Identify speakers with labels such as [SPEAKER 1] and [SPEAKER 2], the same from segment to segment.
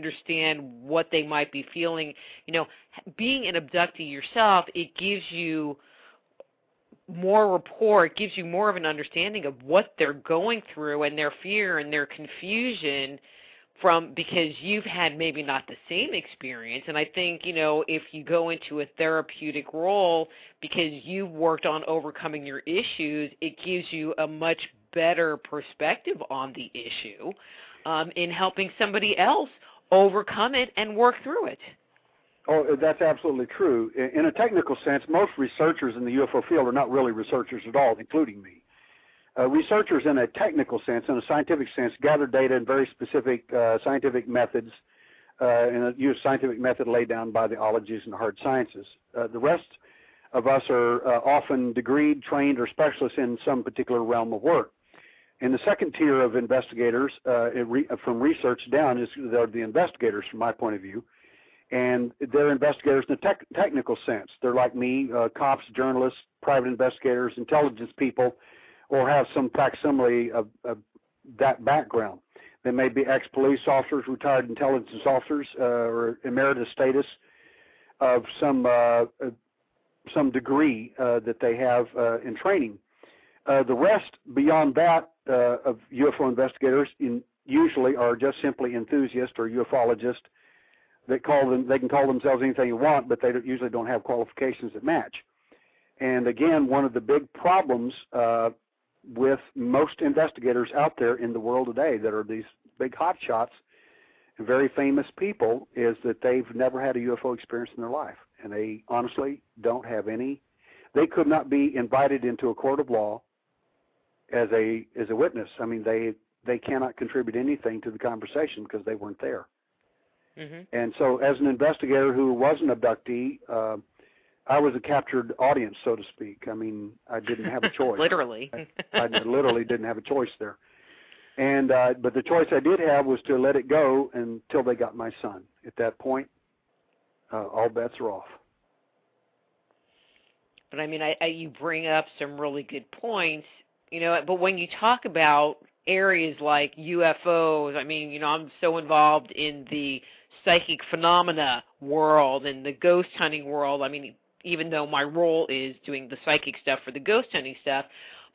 [SPEAKER 1] understand what they might be feeling. You know, being an abductee yourself, it gives you more rapport, it gives you more of an understanding of what they're going through and their fear and their confusion because you've had maybe not the same experience. And I think, you know, if you go into a therapeutic role because you've worked on overcoming your issues, it gives you a much better perspective on the issue in helping somebody else overcome it and work through it.
[SPEAKER 2] Oh, that's absolutely true. In a technical sense, most researchers in the UFO field are not really researchers at all, including me. Researchers in a technical sense, in a scientific sense, gather data in very specific scientific methods, and use scientific method laid down by the ologies and hard sciences. The rest of us are often degreed, trained, or specialists in some particular realm of work. And the second tier of investigators, from research down, they're the investigators from my point of view. And they're investigators in a technical sense. They're like me, cops, journalists, private investigators, intelligence people, or have some facsimile of that background. They may be ex-police officers, retired intelligence officers, or emeritus status of some degree that they have in training. The rest beyond that of UFO investigators usually are just simply enthusiasts or ufologists. They can call themselves anything you want, but they usually don't have qualifications that match. And again, one of the big problems with most investigators out there in the world today that are these big hotshots and very famous people is that they've never had a UFO experience in their life, and they honestly don't have any. They could not be invited into a court of law as a witness. I mean, they cannot contribute anything to the conversation because they weren't there. Mm-hmm. And so as an investigator who was an abductee, I was a captured audience, so to speak. I mean, I didn't have a choice.
[SPEAKER 1] Literally.
[SPEAKER 2] I literally didn't have a choice there. And but the choice I did have was to let it go until they got my son. At that point, all bets are off.
[SPEAKER 1] But I mean, you bring up some really good points, you know, but when you talk about areas like UFOs, I mean, you know, I'm so involved in the psychic phenomena world and the ghost hunting world. I mean, even though my role is doing the psychic stuff for the ghost hunting stuff,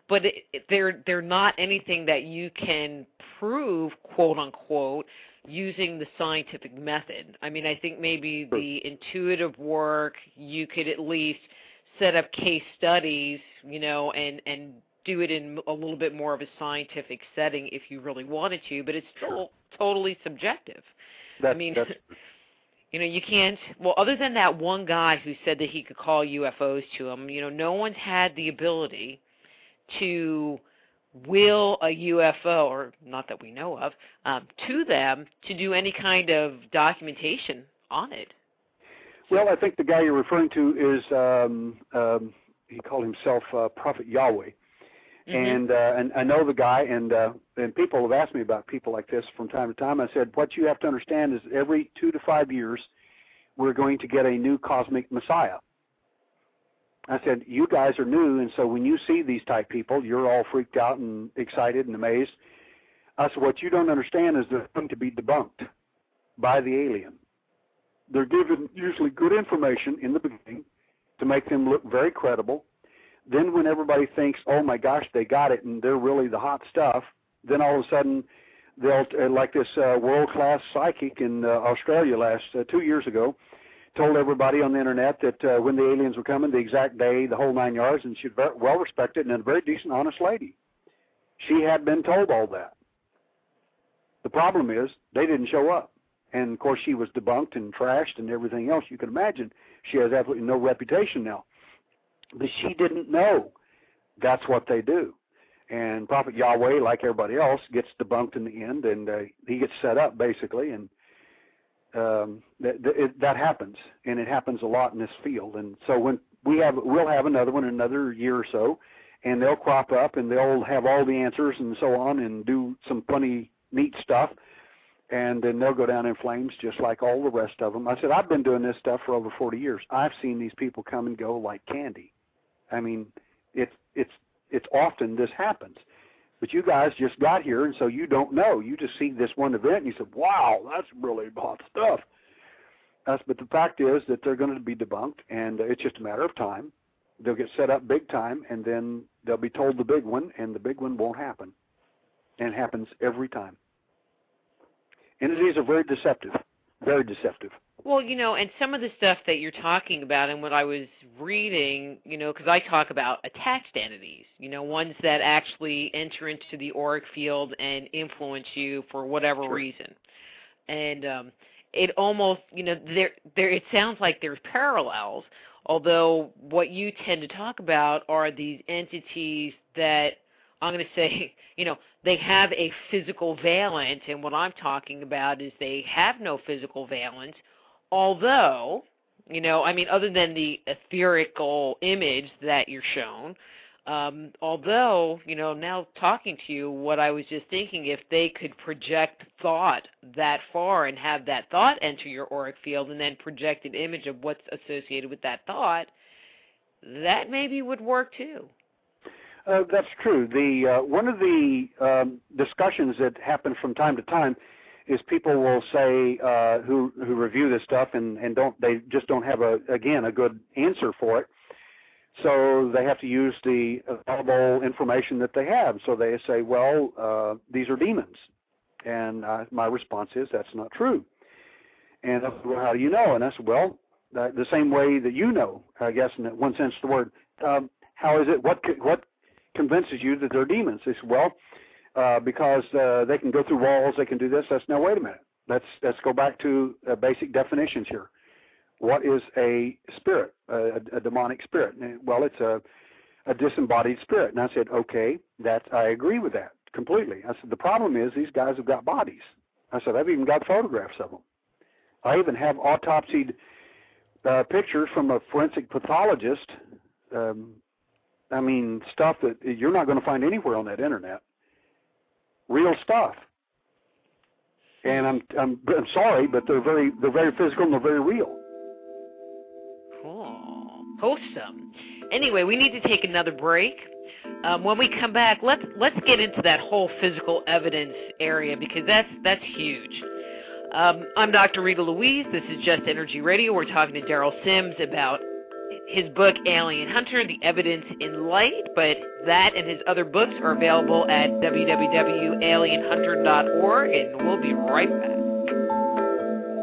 [SPEAKER 1] but they're not anything that you can prove, quote unquote, using the scientific method. I mean, I think maybe the intuitive work, you could at least set up case studies, you know, and do it in a little bit more of a scientific setting if you really wanted to, but it's still totally subjective. I mean, you know, you can't, well, other than that one guy who said that he could call UFOs to him, you know, no one's had the ability to will a UFO, or not that we know of, to them to do any kind of documentation on it.
[SPEAKER 2] Well, I think the guy you're referring to is, he called himself Prophet Yahweh. Mm-hmm. And I know the guy, and people have asked me about people like this from time to time. I said, what you have to understand is every 2 to 5 years, we're going to get a new cosmic messiah. I said, you guys are new, and so when you see these type people, you're all freaked out and excited and amazed. I said, what you don't understand is they're going to be debunked by the alien. They're given usually good information in the beginning to make them look very credible. Then when everybody thinks, oh, my gosh, they got it, and they're really the hot stuff, then all of a sudden they'll, like this world-class psychic in Australia 2 years ago, told everybody on the Internet that when the aliens were coming, the exact day, the whole 9 yards, and she's very well-respected and a very decent, honest lady. She had been told all that. The problem is they didn't show up. And, of course, she was debunked and trashed and everything else you can imagine. She has absolutely no reputation now. But she didn't know that's what they do. And Prophet Yahweh, like everybody else, gets debunked in the end, and he gets set up, basically. And that happens, and it happens a lot in this field. And so when we'll have another one in another year or so, and they'll crop up, and they'll have all the answers and so on and do some funny, neat stuff. And then they'll go down in flames just like all the rest of them. I said, I've been doing this stuff for over 40 years. I've seen these people come and go like candy. I mean, it's often this happens. But you guys just got here, and so you don't know. You just see this one event, and you said, wow, that's really hot stuff. But the fact is that they're going to be debunked, and it's just a matter of time. They'll get set up big time, and then they'll be told the big one, and the big one won't happen. And it happens every time. Entities are very deceptive, very deceptive.
[SPEAKER 1] Well, and some of the stuff that you're talking about and what I was reading, because I talk about attached entities, ones that actually enter into the auric field and influence you for whatever reason. And it almost, it sounds like there's parallels, although what you tend to talk about are these entities that I'm going to say, they have a physical valence, and what I'm talking about is they have no physical valence, although, other than the etherical image that you're shown, although, now talking to you, what I was just thinking, if they could project thought that far and have that thought enter your auric field and then project an image of what's associated with that thought, that maybe would work too.
[SPEAKER 2] That's true. One of the discussions that happen from time to time is people will say who review this stuff and they just don't have a good answer for it. So they have to use the available information that they have. So they say, well, these are demons. And my response is, that's not true. And I said, well, how do you know? And I said, well, the same way that you know, I guess, in one sense of the word. How is it? What convinces you that they're demons? They said, well, because they can go through walls, they can do this. That's, now, wait a minute. Let's go back to basic definitions here. What is a spirit, a demonic spirit? Well, it's a disembodied spirit. And I said, okay, I agree with that completely. I said, the problem is these guys have got bodies. I said, I've even got photographs of them. I even have autopsied pictures from a forensic pathologist. Stuff that you're not going to find anywhere on that internet. Real stuff. And I'm sorry, but they're very physical and they're very real.
[SPEAKER 1] Cool. Wholesome. Anyway, we need to take another break. When we come back, let's get into that whole physical evidence area, because that's huge. I'm Dr. Rita Louise. This is Just Energy Radio. We're talking to Derrel Sims about his book, Alien Hunter, The Evidence in Light, but that and his other books are available at www.alienhunter.org, and we'll be right back.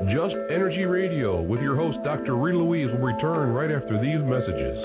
[SPEAKER 3] Just Energy Radio with your host, Dr. Rita Louise, will return right after these messages.